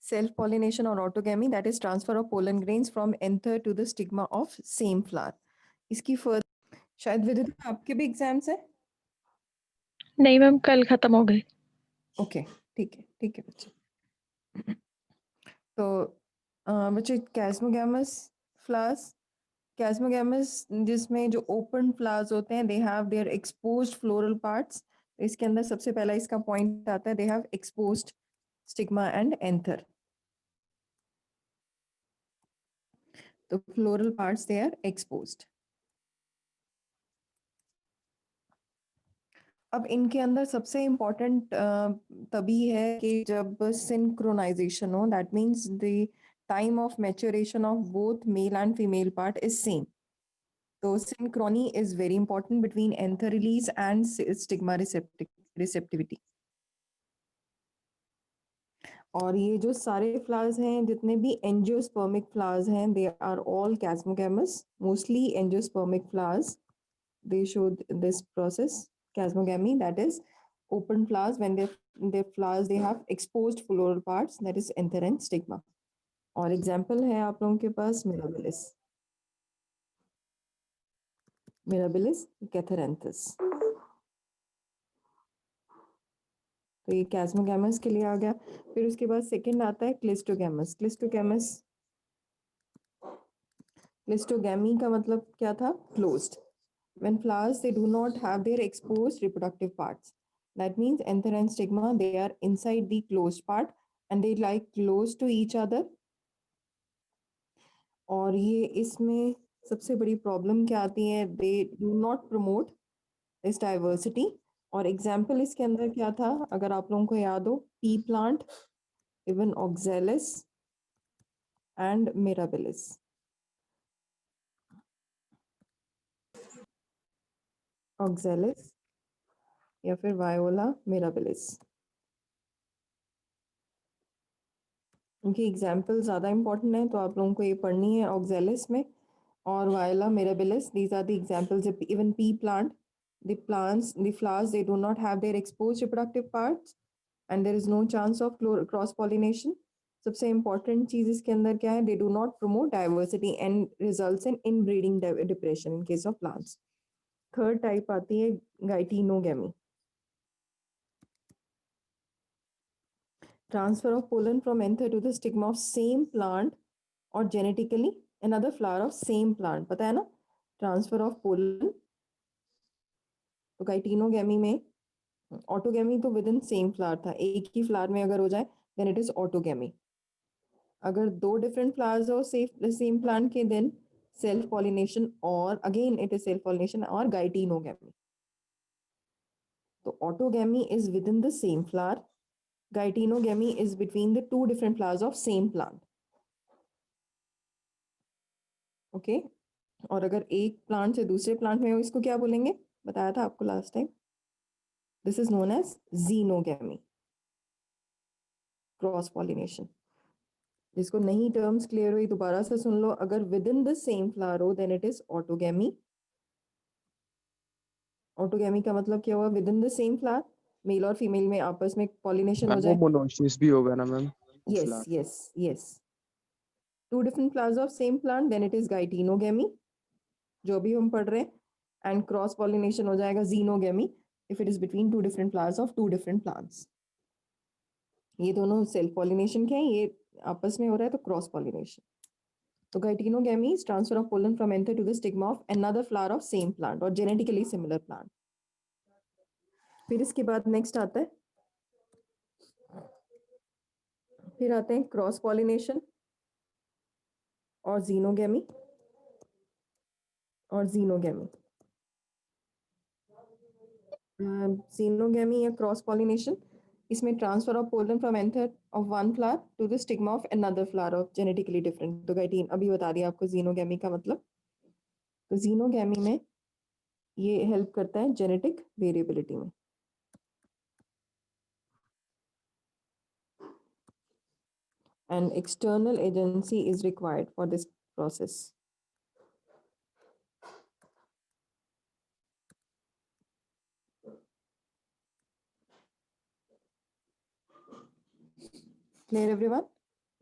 self-pollination or autogamy, that is transfer of pollen grains from anther to the stigma of same flower. इसकी further शायद विदिता आपके भी exams है? नहीं ma'am, कल खत्म हो गए। ओके, ठीक है बच्चे। तो बच्चे कैस्मोगैमस फ्लावर्स, कैस्मोगैमस जिसमें जो ओपन फ्लावर्स होते हैं, they have their exposed floral parts. इसके अंदर सबसे पहला इसका पॉइंट आता है, they have exposed stigma and anther. तो floral parts they are exposed. अब इनके अंदर सबसे इम्पोर्टेंट तभी है कि जब सिंक्रोनाइजेशन हो, that means the time of maturation of both male and female part is same. तो synchrony is very important between anther release and stigma receptivity. और ये जो सारे फ्लावर्स हैं, जितने भी एंजियोस्पर्मिक फ्लावर्स हैं, they are all chasmogamous, mostly angiospermic flowers, they show this process chasmogamy, that is open flowers. When they flowers, they have exposed floral parts, that is anther and stigma. और example है आप लोगों के पास mirabilis, mirabilis कैथेरेंथस। तो ये कैस्मोगैमस के लिए आ गया। फिर उसके बाद सेकंड आता है क्लिस्टोगैमस। क्लिस्टोगैमी का मतलब क्या था? Closed. When flowers, they do not have their exposed reproductive parts. That means anther and stigma, they are inside the closed part and they lie close to each other. और ये इसमें सबसे बड़ी problem क्या आती है? They do not promote this diversity. और example इसके अंदर क्या था, अगर आप लोगों को याद हो? P plant, even oxalis and mirabilis. Oxalis या फिर वायोला मिराबिलिस, उनकी एग्जाम्पल ज़्यादा इंपॉर्टेंट है, तो आप लोगों को ये पढ़नी है। ऑक्जेलिस में और viola mirabilis, these are the examples. Even pea plant, the plants, the flowers, they do not have their exposed reproductive parts and there is no chance of cross pollination. सबसे important चीज इसके अंदर क्या है? They do not promote diversity and results in inbreeding depression in case of plants. Third type आती है गाइटिनोगैमी, transfer of pollen from anther to the stigma of same plant or genetically another flower of same plant. पता है ना, transfer of pollen। तो गाइटिनोगैमी में autogamy तो with in same flower था, एक ही फ्लावर में अगर हो जाए देन इट इज ऑटोगैमी। अगर दो डिफरेंट फ्लावर्स हो सेम प्लांट के, देन सेल्फ पॉलिनेशन, और again it is self pollination और गाइटिनोगैमी। तो autogamy is within the same flower, geitonogamy is between the two different flowers of same plant. Okay, और अगर एक plant से दूसरे प्लांट में हो, इसको क्या बोलेंगे? बताया था आपको last time, this is known as xenogamy, cross pollination. जिसको नहीं टर्म्स क्लियर हुई दोबारा से सुन लो। अगर within the same flower हो then it is autogamy. Autogamy का मतलब क्या हुआ? Within the same flower, male और फीमेल में आपस में पॉलिनेशन हो जाए। मोनोसिस भी होगा ना ma'am? Yes yes yes, two different flowers of same plant, then it is geitonogamy, जो भी हम पढ़ रहे हैं। एंड क्रॉस पॉलिनेशन हो जाएगा xenogamy, if it is between two different flowers of two different plants. ये दोनों सेल्फ पॉलिनेशन के हैं, ये आपस में हो रहा है तो क्रॉस पॉलिनेशन। तो गाइटिनोगैमी is transfer of pollen from anther to the stigma of another flower of same plant or genetically similar plant. फिर इसके बाद नेक्स्ट आता है, फिर आते हैं क्रॉस पॉलिनेशन और जीनोगैमी जीनोगैमी या क्रॉस पॉलिनेशन, इसमें transfer of pollen from anther of one flower to the stigma of another flower of genetically different. तो गाइटिन अभी बता दिया आपको जीनोगैमी का मतलब। तो जीनोगैमी में ये हेल्प करता है जेनेटिक वेरिएबिलिटी में। An external agency is required for this process. Clear everyone?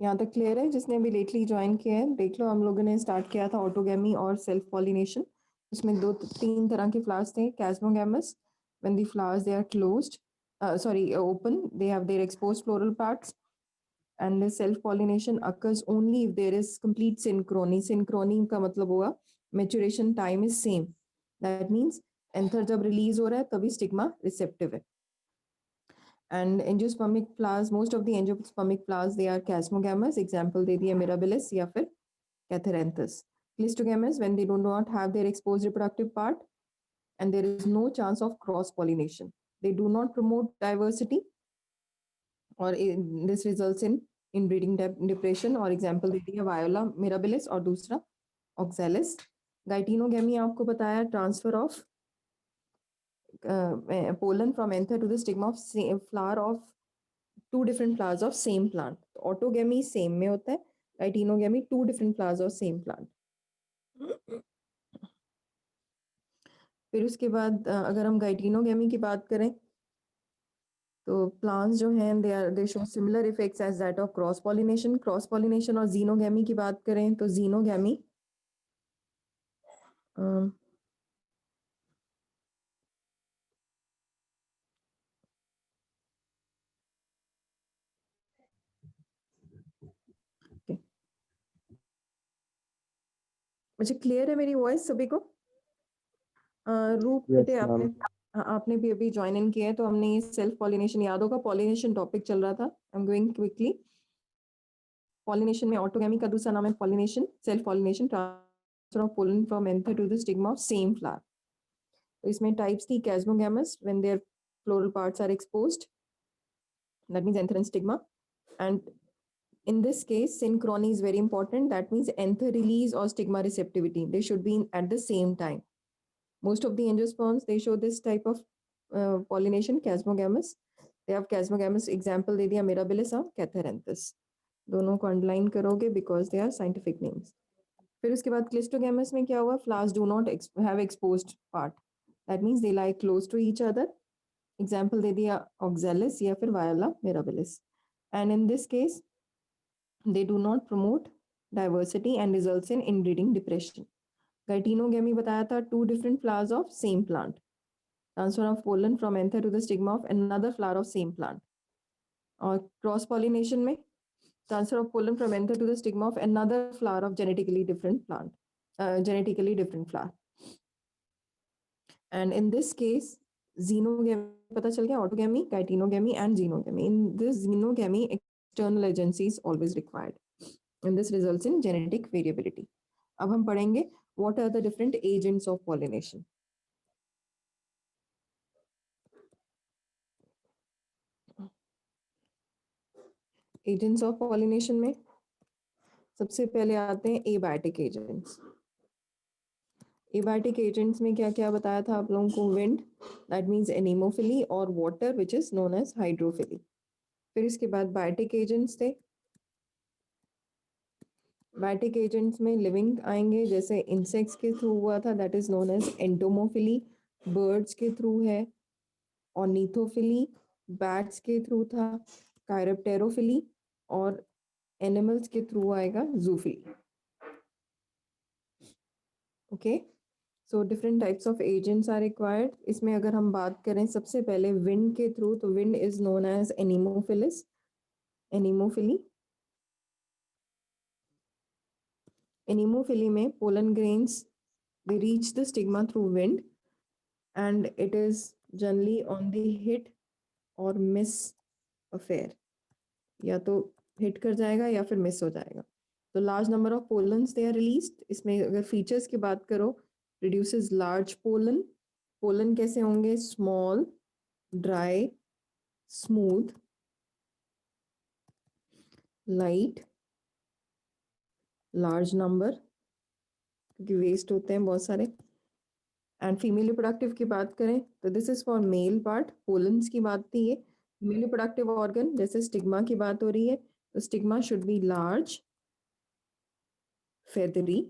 यहाँ तक क्लियर है? जिसने अभी लेटली ज्वाइन किया है देख लो, हम लोगों ने स्टार्ट किया था ऑटोगैमी और सेल्फ पॉलिनेशन। उसमें तीन तरह के फ्लावर्स थे। कैस्मोगैमस, when the flowers they are closed, open, they have their exposed floral parts. And the self pollination occurs only if there is complete synchrony. Synchrony का मतलब होगा maturation time is same. That means anther जब release हो रहा है तभी stigma receptive है। And angiospermic flowers, most of the angiospermic flowers they are casmogamous. Example दे दिया mirabilis या फिर catharanthus. Clistogamous, when they do not have their exposed reproductive part and there is no chance of cross pollination, they do not promote diversity, or this results in inbreeding depression. और example दे दिया viola mirabilis और दूसरा oxalis. Geitinogamy आपको बताया transfer of pollen from anther to the stigma of flower of two different flowers of same plant. Autogamy same में होता है, Geitinogamy two different flowers of same plant. फिर उसके बाद अगर हम Geitinogamy की बात करें तो plants जो हैं they show similar effects as that of cross pollination. Cross pollination और xenogamy की बात करें तो xenogamy मुझे क्लियर है मेरी वॉइस सभी को? रूप बेटे आपने भी अभी ज्वाइन इन किया है तो हमने ये सेल्फ पॉलिनेशन, याद होगा पॉलिनेशन टॉपिक चल रहा था। I am going quickly. Pollination में ऑटोगैमी का दूसरा नाम है pollination, self pollination, transfer of pollen from anther to the stigma of same flower. तो इसमें टाइप्स थी chasmogamous when their floral parts are exposed, that means anther and stigma, and in this case synchrony is very important. That means anther release or stigma receptivity, they should be at the same time. Most of the angiosperms they show this type of pollination, casmogamous. They have casmogamous, example दे दिया mirabilis और catharanthus, दोनों को underline करोगे because they are scientific names. फिर उसके बाद cleistogamous में क्या हुआ, flowers do not have exposed part, that means they lie close to each other. Example दे दिया ऑक्सैलिस या फिर viola mirabilis. And in this case they do not promote diversity and results in inbreeding depression. Geitinogamy बताया था, two different flowers of same plant, transfer of pollen from anther to the stigma of another flower of same plant. और cross pollination में transfer of pollen from anther to the stigma of another flower of genetically different plant, genetically different flower. And in this case xenogamy पता चल गया, autogamy, geitinogamy and xenogamy. In this xenogamy external agency is always required and this results in genetic variability. अब हम पढ़ेंगे what are the different agents of pollination. Agents of pollination में सबसे पहले आते हैं abiotic agents. Abiotic agents में क्या क्या बताया था आप लोगों को, wind, that means anemophily, और water which is known as hydrophily. फिर इसके बाद biotic agents थे, बायोटिक एजेंट्स में लिविंग आएंगे, जैसे इंसेक्ट्स के थ्रू हुआ था that is known as entomophily, birds के थ्रू है ऑर्निथोफिली, बैट्स के थ्रू था कायरोप्टेरोफिली, और एनिमल्स के थ्रू आएगा zoophily. Okay, so different types of agents are required. इसमें अगर हम बात करें सबसे पहले विंड के थ्रू, तो wind is known as anemophilous, anemophily. Anemophily में pollen grains they reach the stigma through wind and it is generally on the hit or miss affair, या तो hit कर जाएगा या फिर miss हो जाएगा। तो large number of pollens they are released। इसमें अगर features की बात करो, produces large pollen, pollen कैसे होंगे, small, dry, smooth, light, large number, क्योंकि वेस्ट होते हैं बहुत सारे। एंड फीमेल रिप्रोडक्टिव की बात करें तो this is for male part, pollens की बात थी ये। मेल रिप्रोडक्टिव ऑर्गन जैसे स्टिग्मा की बात हो रही है तो stigma should be large, feathery,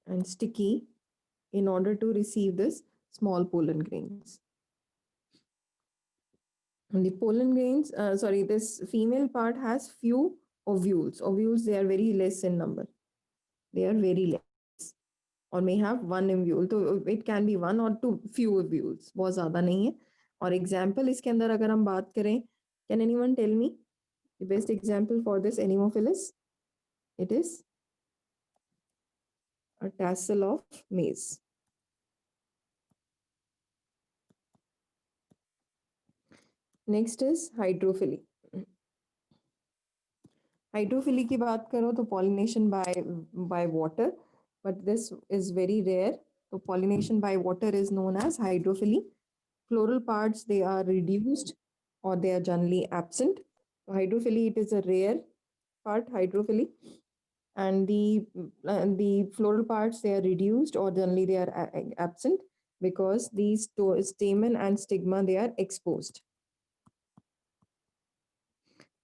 and sticky in order to receive this small pollen grains. The pollen grains, sorry, this female part has few ovules. Ovules, they are very less in number. They are very less. Or may have one ovule. तो it can be one or two few ovules. बहुत ज़्यादा नहीं है. और example इसके अंदर अगर हम बात करें, can anyone tell me the best example for this Anemophilus? It is a tassel of maize. Next is hydrophily. Hydrophily की बात करो तो pollination by water, but this is very rare. So pollination by water is known as hydrophily. Floral parts, they are reduced or they are generally absent. Hydrophily, it is a rare part, hydrophily, and the floral parts, they are reduced or generally they are absent because these stamen and stigma, they are exposed.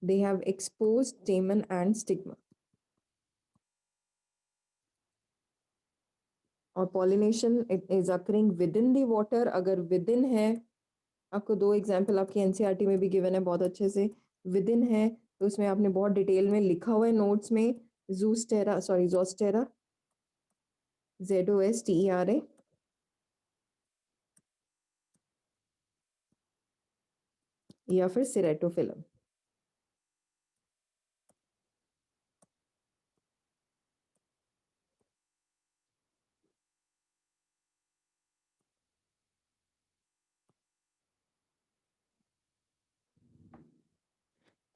They have exposed stamen and stigma. और pollination it is occurring within the water. अगर within है, आपको दो example आपकी NCERT में भी given है बहुत अच्छे से. विदिन है तो उसमें आपने बहुत डिटेल में लिखा हुआ है नोट्स में, जूस्टेरा, सॉरी जोस्टेरा, ZOSTERA, या फिर सिरेटोफिलम.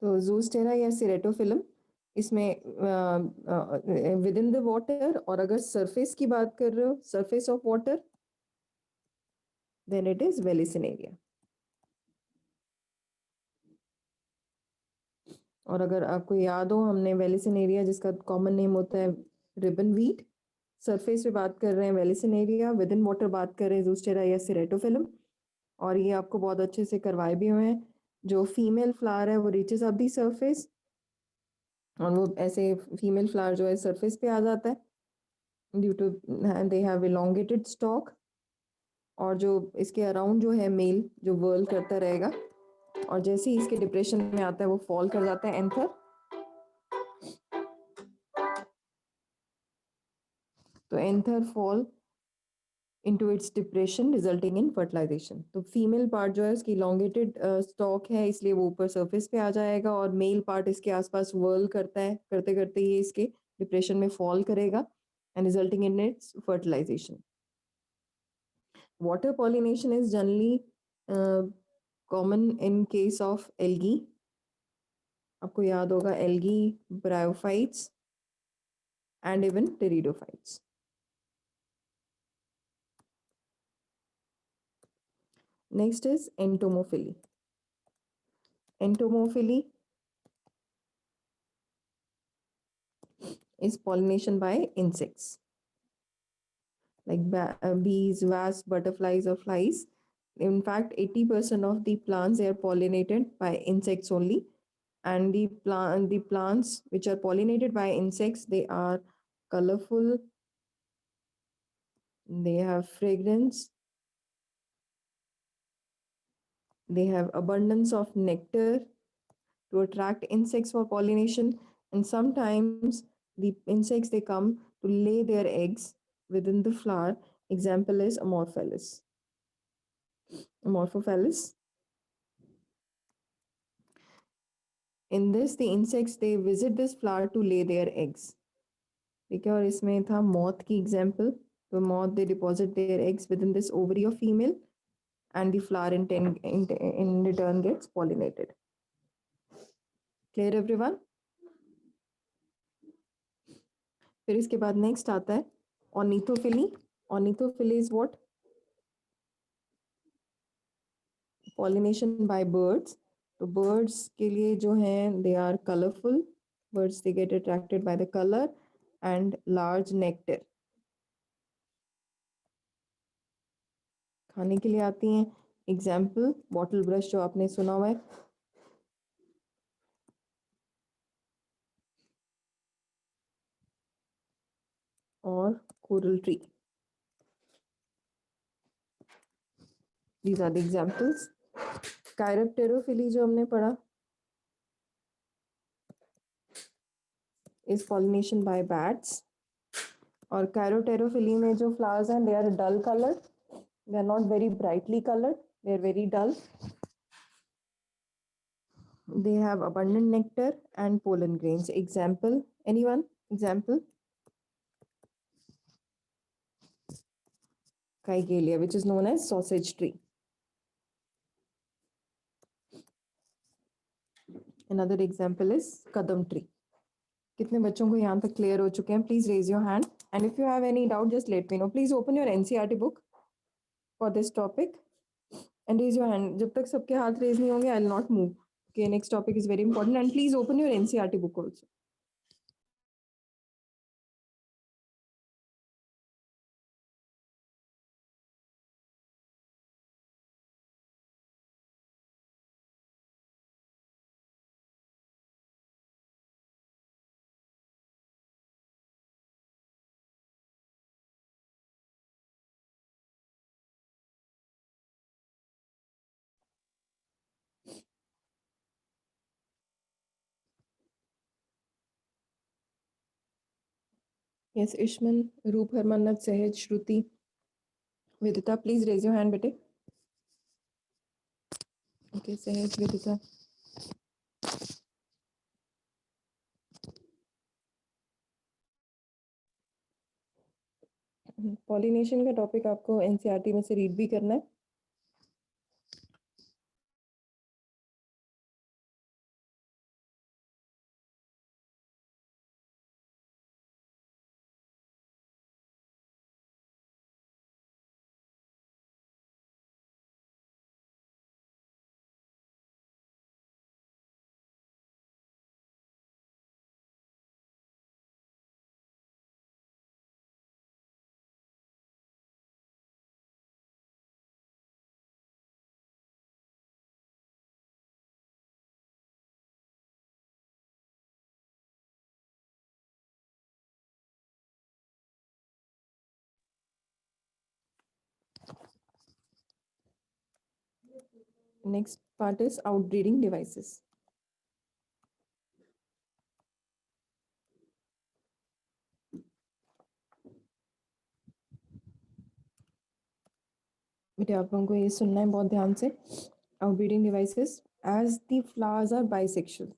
तो जूस्टेरा या सिरेटोफिलम इसमें विद इन द वाटर, और अगर सरफेस की बात कर रहे हो, surface of water, then it is vallisneria. और अगर आपको याद हो, हमने वेलिसिनेरिया जिसका कॉमन नेम होता है रिबन वीट, सरफेस पे बात कर रहे हैं वेलिसिनेरिया, विद इन वाटर बात कर रहे हैं जूस्टेरा या सिरेटोफिलम. और ये आपको बहुत अच्छे से करवाए भी हुए हैं. जो फीमेल फ्लावर है वो रीचेस अप दी सरफेस, और वो ऐसे फीमेल फ्लावर जो है सरफेस पे आ जाता है due to they have elongated stalk. और जो इसके अराउंड जो है मेल जो वर्ल करता रहेगा, और जैसे ही इसके डिप्रेशन में आता है वो फॉल कर जाता है एंथर. तो anther fall into its depression resulting in fertilization. तो फीमेल पार्ट जो है उसकी elongated स्टॉक है, इसलिए वो ऊपर सरफेस पे आ जाएगा, और मेल पार्ट इसके आसपास वर्ल करता है, करते करते ये इसके डिप्रेशन में फॉल करेगा and resulting in its fertilization. Water pollination is generally common in case of algae. आपको याद होगा algae, bryophytes and even pteridophytes. Next is entomophily. Entomophily is pollination by insects like bees, wasps, butterflies, or flies. In fact, 80% of the plants, they are pollinated by insects only. And the plants which are pollinated by insects, they are colorful, they have fragrance, they have abundance of nectar to attract insects for pollination. And sometimes the insects, they come to lay their eggs within the flower. Example is Amorphous. Amorphophallus. In this, the insects, they visit this flower to lay their eggs. ठीक है, और इसमें था moth की example. तो moth, they deposit their eggs within this ovary of female, and the flower in return gets pollinated. Clear everyone? फिर इसके बाद next आता है ornithophily. Ornithophily is what? Pollination by birds. तो birds के लिए जो हैं, they are colorful. Birds, they get attracted by the color and large nectar. खाने के लिए आती हैं. Example, bottle brush जो आपने सुना हुआ है. और coral tree. These are the examples. कायरोप्टेरोफिली जो हमने पढ़ा इज पॉलिनेशन बाय बैट्स, और कायरोटेरोफिली में जो फ्लावर्स हैं they are dull coloured, they are not very brightly coloured, they are very dull. They have abundant nectar and pollen grains. Example, anyone? Example? Kygelia, which is known as sausage tree. Another example is kadam tree. कितने बच्चों को यहाँ तक clear हो चुके हैं? Please raise your hand, and if you have any doubt just let me know. Please open your NCERT book for this topic and raise your hand. जब तक सबके हाथ रेज नहीं होंगे I will not move. Okay, next topic is very important, and please open your NCERT book also. Yes, Ishman, Roop, Harmanat, Sahaj, Shruti, Vidita, please raise your hand, bete. Okay, Sahaj, Vidita. Pollination का topic आपको NCERT में से read भी करना है. Next part is outbreeding devices. बेटे आप लोगों को ये सुनना है बहुत ध्यान से. Outbreeding devices, as the flowers are bisexual.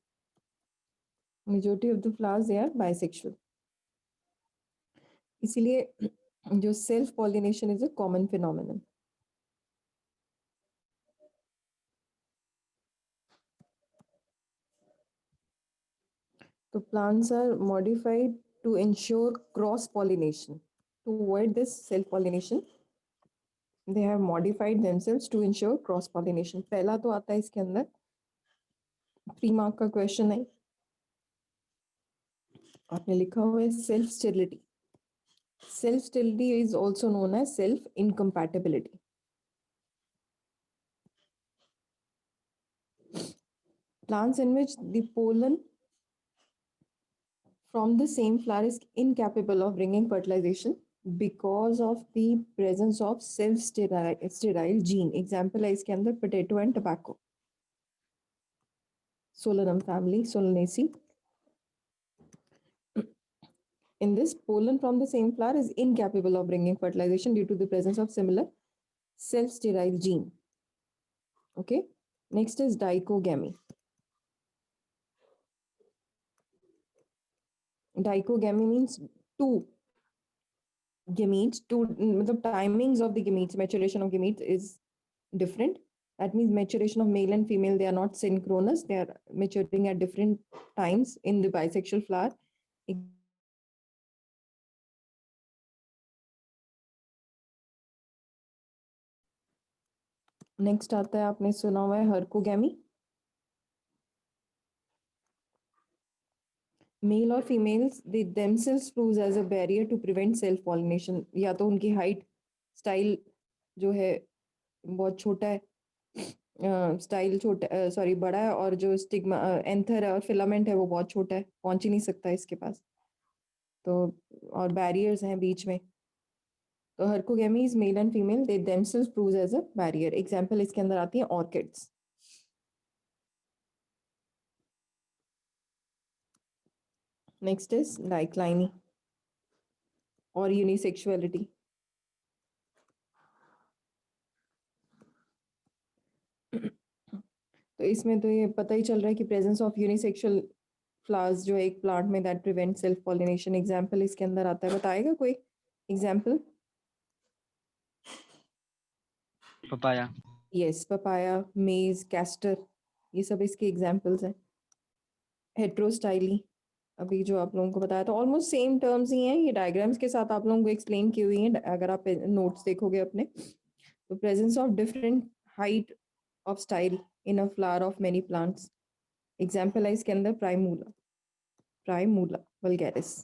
Majority of the flowers they are bisexual. इसीलिए जो self pollination is a common phenomenon. So plants are modified to ensure cross pollination. To avoid this self pollination, they have modified themselves to ensure cross pollination. पहला तो आता है इसके अंदर 3 mark का question है, आपने लिखा हुआ है self sterility. Self sterility is also known as self incompatibility. Plants in which the pollen from the same flower is incapable of bringing fertilization because of the presence of self-sterile gene. Example है इसके अंदर potato and tobacco. Solanum family, Solanaceae. In this, pollen from the same flower is incapable of bringing fertilization due to the presence of similar self-sterile gene. Okay. Next is dichogamy. Dichogamy means two gametes. The timings of the gametes, maturation of gametes is different. That means maturation of male and female, they are not synchronous. They are maturing at different times in the bisexual flower. Next आता है, आपने सुना हुआ है हर्कोगैमी. Mail और females they themselves proves as a barrier to prevent self pollination. या तो उनकी हाइट स्टाइल जो है बहुत छोटा है, स्टाइल छोटा सॉरी बड़ा है, और जो स्टिग्मा एंथर है और फिलामेंट है वो बहुत छोटा है, पहुंच ही नहीं सकता इसके पास. तो और बैरियर्स हैं बीच में. तो herkogamy is male and female, they themselves proves as a barrier. Example इसके अंदर आती है orchids. Next is dicliny or unisexuality. तो इसमें तो ये पता ही चल रहा है कि प्रेजेंस ऑफ यूनिसेक्सुअल फ्लावर्स जो है एक प्लांट में that prevent self pollination. Example इसके अंदर आता है, बताएगा कोई एग्जाम्पल? पपाया। यस, पपाया, मेज, कैस्टर, ये सब इसके एग्जाम्पल्स हैं। हेट्रोस्टाइली, अभी जो आप लोगों को बताया था, ऑलमोस्ट सेम टर्म्स ही हैं, ये डायग्राम्स के साथ आप लोगों को एक्सप्लेन की हुई हैं अगर आप नोट्स देखोगे अपने। तो presence of different height of style in a flower of many plants. Example है इसके अंदर प्राइमूला वल्गैरिस।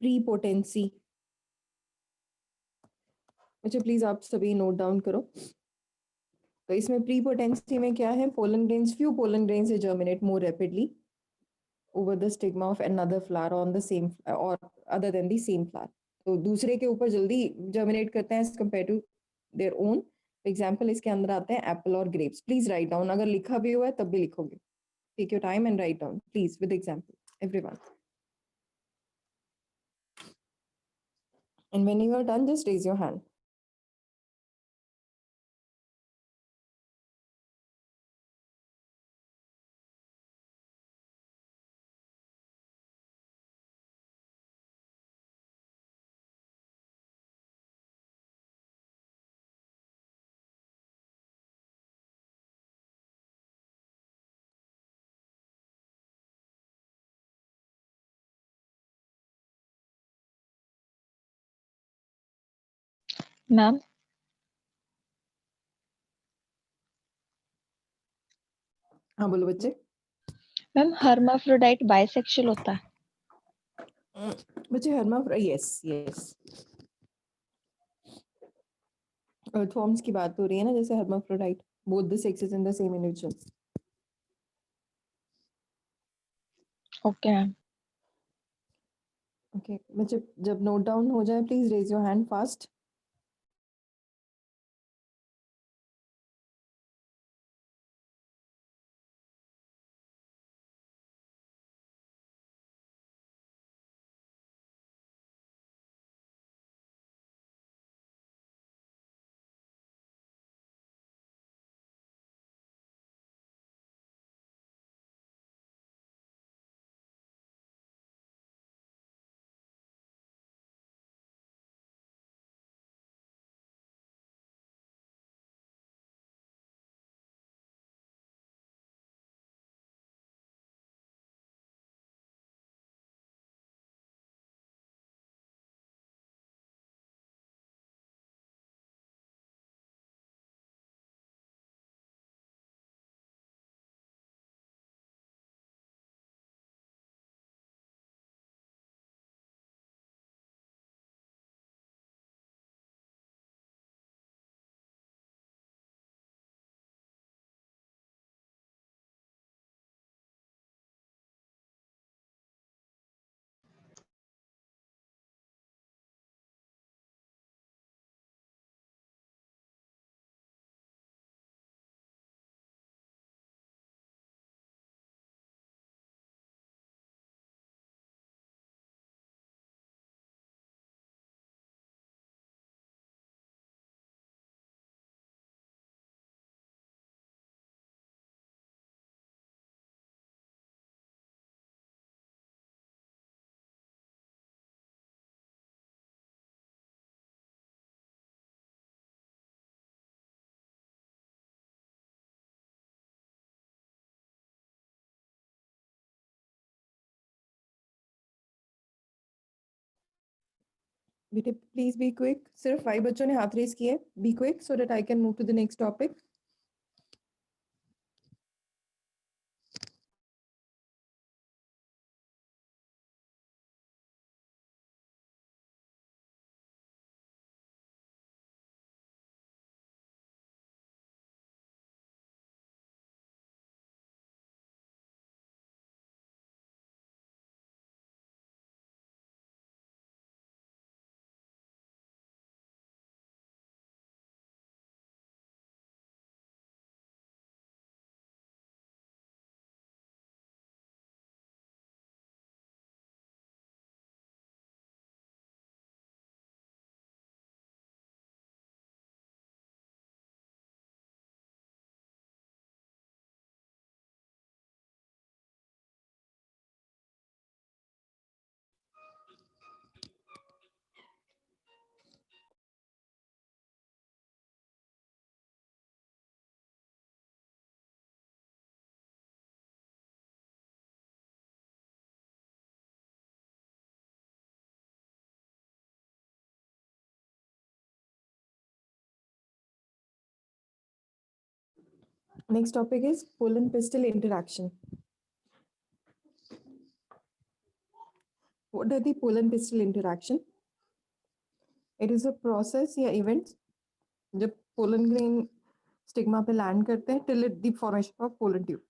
प्रीपोटेंसी, अच्छा प्लीज आप सभी नोट डाउन करो। तो इसमें प्रीपोटेंसी में क्या है, pollen grains, few pollen grains germinate more rapidly over the stigma of another flower on the same or other than the same flower। तो दूसरे के ऊपर जल्दी जर्मिनेट करते हैं as compare to their own. Example इसके अंदर आते हैं एप्पल और ग्रेप्स। प्लीज राइट डाउन, अगर लिखा भी हुआ है तब भी लिखोगे। Take your time and write down please with example everyone. And when you are done, just raise your hand. Ma'am हाँ बोलो बच्चे। मैम हर्माफ्रोडाइट बाइसेक्सुअल होता है? बच्चे यस यस, अर्थवॉर्म्स की बात हो रही है ना, जैसे hermaphrodite, both the sexes in the same individual. Okay ma'am. Okay बच्चे, जब नोट डाउन हो जाए please raise your hand fast. बेटे प्लीज बी क्विक, सिर्फ 5 बच्चों ने हाथ रेस किए, be quick so that I can move to the next topic. Next topic is pollen pistil interaction. What are the pollen pistil interaction? It is a process या event जब pollen grain stigma पे land करते हैं till it the formation of pollen tube.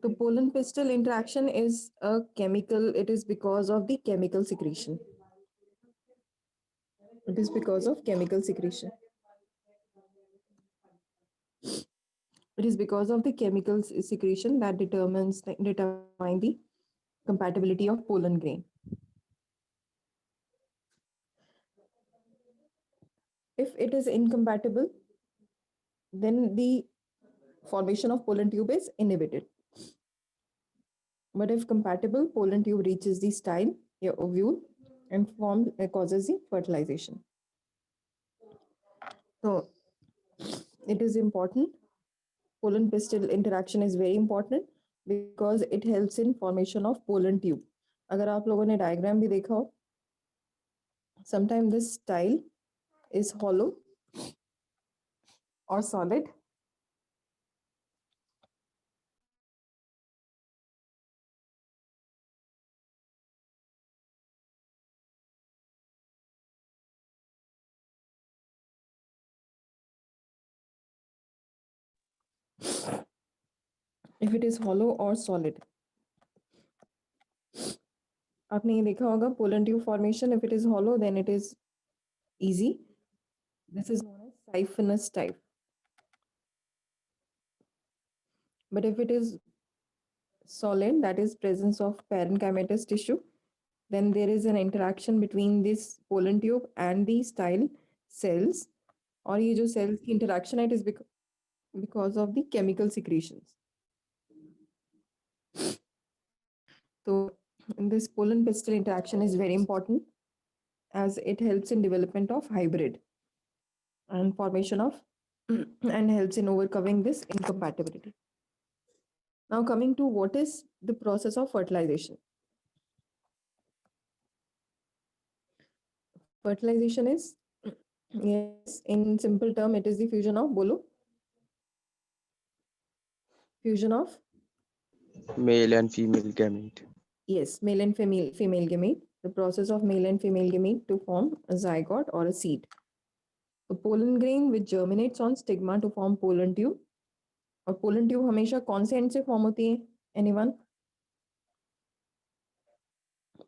The pollen pistil interaction is a chemical. It is because of the chemical secretion. It is because of chemical secretion. It is because of the chemical secretion that determine the compatibility of pollen grain. If it is incompatible, then the formation of pollen tube is inhibited. But if compatible, pollen tube reaches the style, your ovule, and causes the fertilization. So it is important. Pollen pistil interaction is very important because it helps in formation of pollen tube. अगर आप लोगों ने diagram भी देखा हो, sometimes this style is hollow or solid. If it is hollow or solid. आपने ये देखा होगा pollen tube formation. If it is hollow, then it is easy. This is known as siphonous type. But if it is solid, that is presence of parenchymatous tissue, then there is an interaction between this pollen tube and the style cells. और ये जो cells की interaction है, it is because of the chemical secretions. So this pollen pistil interaction is very important as it helps in development of hybrid and formation of and helps in overcoming this incompatibility. Now coming to what is the process of fertilization. Fertilization is, yes, in simple term, it is the fusion of fusion of male and female gamete. Yes, male and female gamete. The process of male and female gamete to form a zygote or a seed. The pollen grain which germinates on stigma to form pollen tube. और pollen tube हमेशा कौन से end से form होती है? Anyone?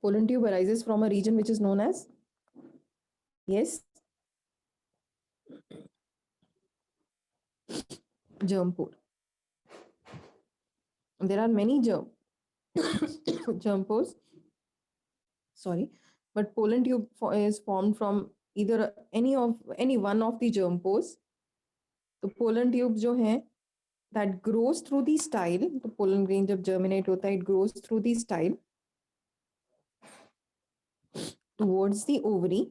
Pollen tube arises from a region which is known as, yes, germ pore. There are many germ pores. Sorry, but pollen tube is formed from either any one of the germ pores. तो pollen tube जो है that grows through the style, the pollen grain जब germinate होता है, it grows through the style towards the ovary.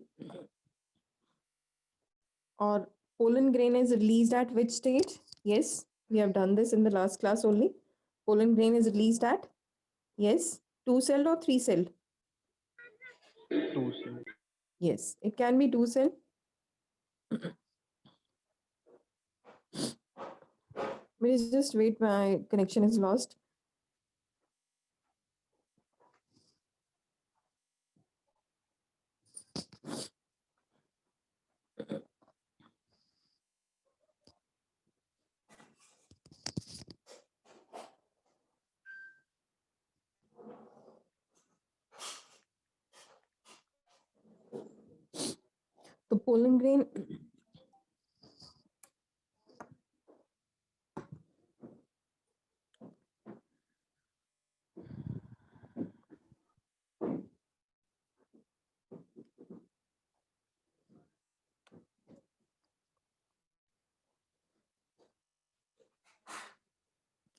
Or pollen grain is released at which stage? Yes, we have done this in the last class only. Pollen grain is released at, yes, 2-celled or 3-celled? 2 cell. Yes, it can be 2-cell. Please just wait, my connection is lost. The pollen grain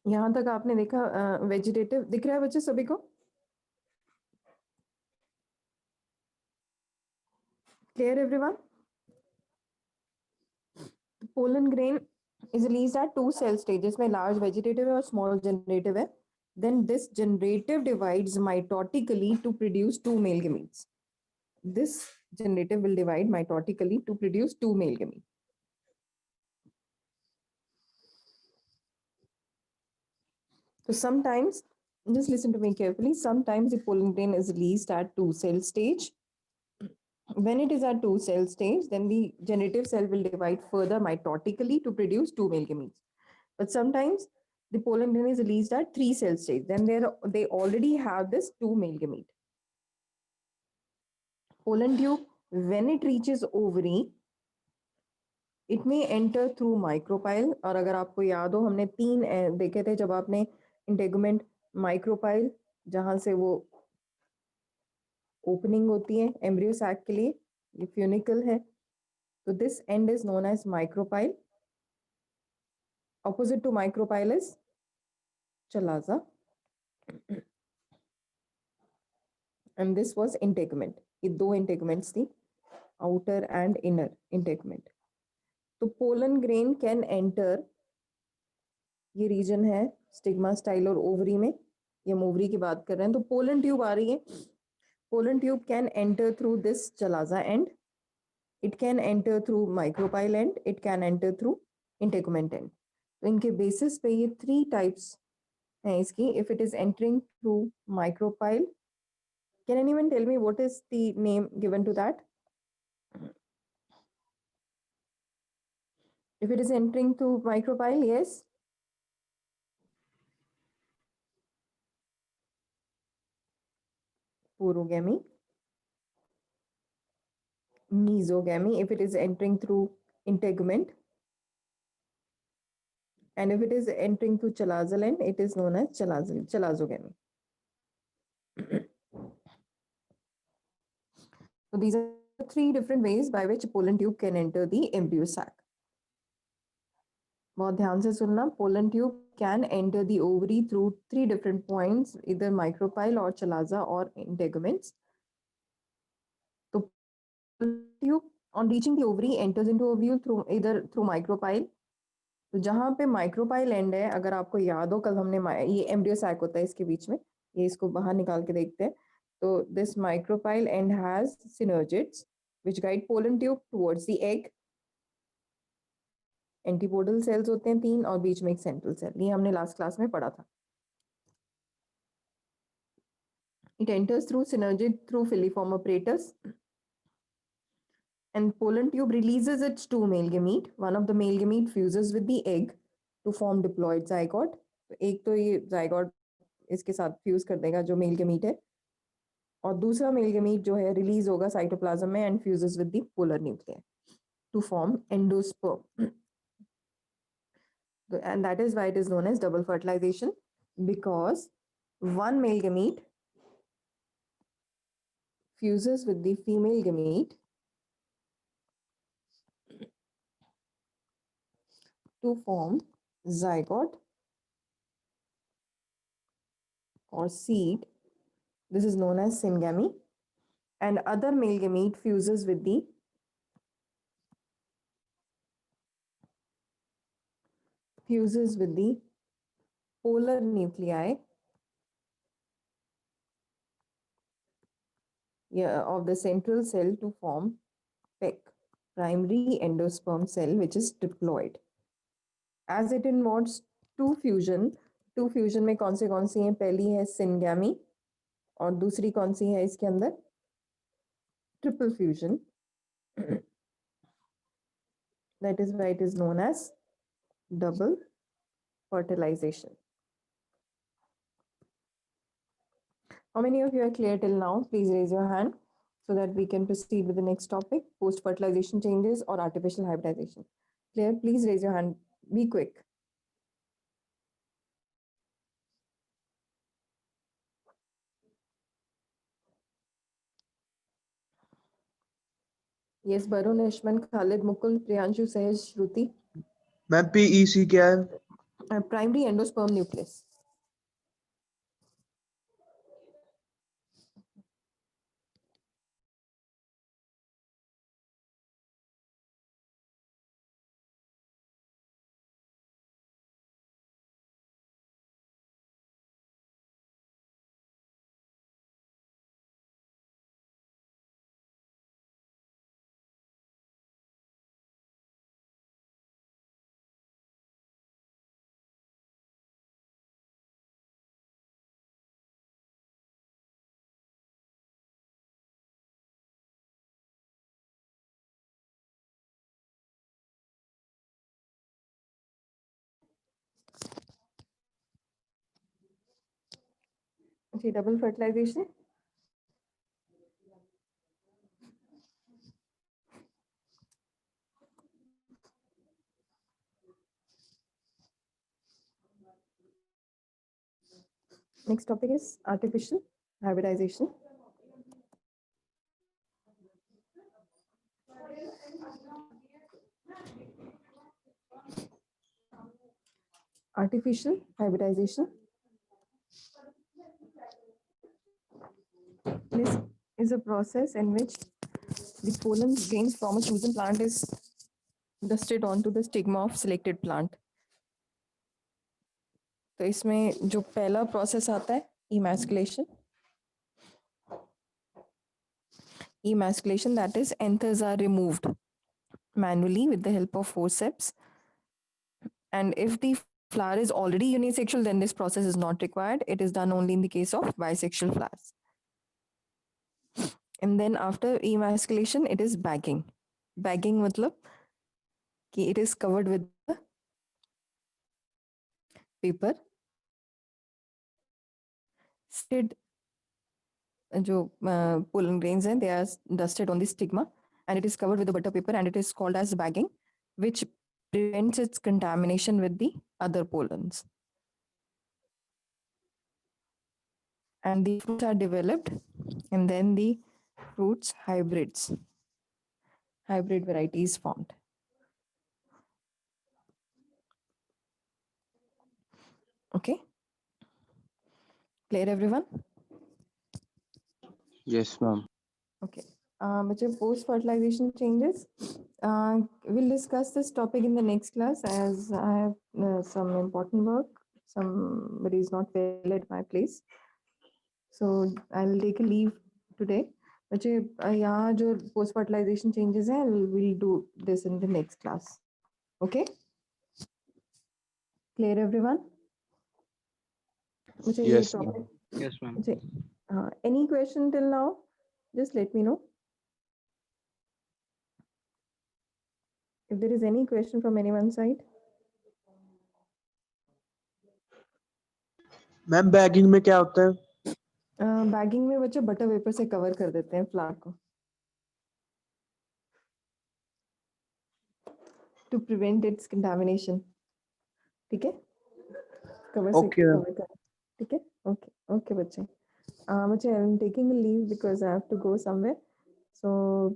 यहाँ तक आपने देखा vegetative दिख रहा है बच्चे सभी को? Clear everyone? The pollen grain is released at 2 cell stages में large vegetative है और small generative है. Then this generative divides mitotically to produce 2 male gametes. This generative will divide mitotically to produce two male gametes. So sometimes, just listen to me carefully, sometimes the pollen grain is released at 2-cell stage. When it is at 2-cell stage, then the generative cell will divide further mitotically to produce two male gametes. But sometimes the pollen grain is released at 3-cell stage. Then they already have this two male gamete. Pollen tube, when it reaches ovary, it may enter through micropyle. और अगर आपको याद हो, हमने 3 देखे थे जब आपने integument, micropyle, जहां से वो ओपनिंग होती है एम्ब्रियो सैक के लिए, ये फ्यूनिकल है. तो this end is known as micropyle. Opposite to micropyle is chalaza, and this was integument. ये दो इंटेगमेंट्स थी, आउटर एंड इनर इंटेगमेंट. तो पोलन ग्रेन कैन एंटर, ये रीजन है स्टिग्मा स्टाइल और ओवरी में, ये हम ओवरी की बात कर रहे हैं. तो पोलन ट्यूब आ रही है. Pollen tube can enter through this chalaza end, it can enter through micropyle end, it can enter through integument end. तो इनके बेसिस पे ये 3 टाइप्स हैं इसकी. If it is entering through micropyle, can anyone tell me what is the name given to that? If it is entering through micropyle, yes. Porogamy. Mesogamy if it is entering through integument. And if it is entering through chalazal end, it is known as chalazogamy. So these are 3 different ways by which pollen tube can enter the embryo sac. बहुत ध्यान से सुनना, pollen tube can enter the ovary through 3 different points, either micropyle or chalaza or integuments. So pollen tube on reaching the ovary enters into ovule through either through micropyle. तो जहाँ पे micropyle and है, अगर आपको याद हो कल हमने ये एम्ब्रियो सैक होता है इसके बीच में, ये इसको बाहर निकाल के देखते हैं. तो this micropyle and has synergids which guide pollen tube towards the egg. Antipodal cells होते हैं 3 और बीच में एक सेंट्रल सेल, ये हमने लास्ट क्लास में पढ़ा था. It enters through synergid through filiform apparatus. And pollen tube releases its two male gamete. One of the male gamete fuses with the egg to form diploid zygote. तो एक तो ये zygote इसके साथ fuse कर देगा जो मेल gamete है, और दूसरा मेल gamete जो है रिलीज होगा साइटोप्लाज्म में and fuses with the polar nuclei to form endosperm. And that is why it is known as double fertilization, because one male gamete fuses with the female gamete to form zygote or seed. This is known as syngamy. And other male gamete fuses with the polar nuclei of the central cell to form PEC, primary endosperm cell, which is diploid. As it involves two fusion में कौन सी हैं? पहली है syngamy और दूसरी कौन सी है इसके अंदर? Triple fusion. That is why it is known as double fertilization. How many of you are clear till now? Please raise your hand so that we can proceed with the next topic, post-fertilization changes or artificial hybridization. Clear? Please raise your hand. Be quick. Yes, Barun, Ishman, Khalid, Mukul, Priyanshu, Sahaj, Shruti. Ma'am PEC क्या है? Primary endosperm nucleus. Okay, double fertilization. Next topic is artificial hybridization. Artificial hybridization. This is a process in which the pollen gained from a chosen plant is dusted onto the stigma of selected plant. तो इसमें जो पहला process आता है emasculation. Emasculation, that is, anthers are removed manually with the help of forceps. And if the flower is already unisexual, then this process is not required. It is done only in the case of bisexual flowers. And then after emasculation, it is bagging. Bagging matlab कि it is covered with the paper. Seed जो pollen grains हैं, they are dusted on the stigma and it is covered with the butter paper and it is called as bagging, which prevents its contamination with the other pollens. And the fruits are developed and then the fruits hybrid varieties formed. Okay, clear everyone? Yes, ma'am. Okay. Post fertilization changes. We'll discuss this topic in the next class as I have some important work. Somebody is not well at my place, so I'll take a leave today. बच्चे यहाँ जो post fertilization changes हैं, we'll do this in the next class. Okay. Clear everyone? बच्चे ये Yes, topic. ma'am. Yes, ma'am. बच्चे, any question till now? Just let me know. If there is any question from anyone's side. Ma'am bagging में क्या होता है? Bagging में बच्चे butter paper से कवर कर देते हैं फ्लावर को टू प्रिवेंट इट्स कंटामिनेशन. ठीक है, कवर से Okay, ma'am. कवर कर. ठीक है, ओके ओके बच्चे. बच्चे I am taking a leave because I have to go somewhere, so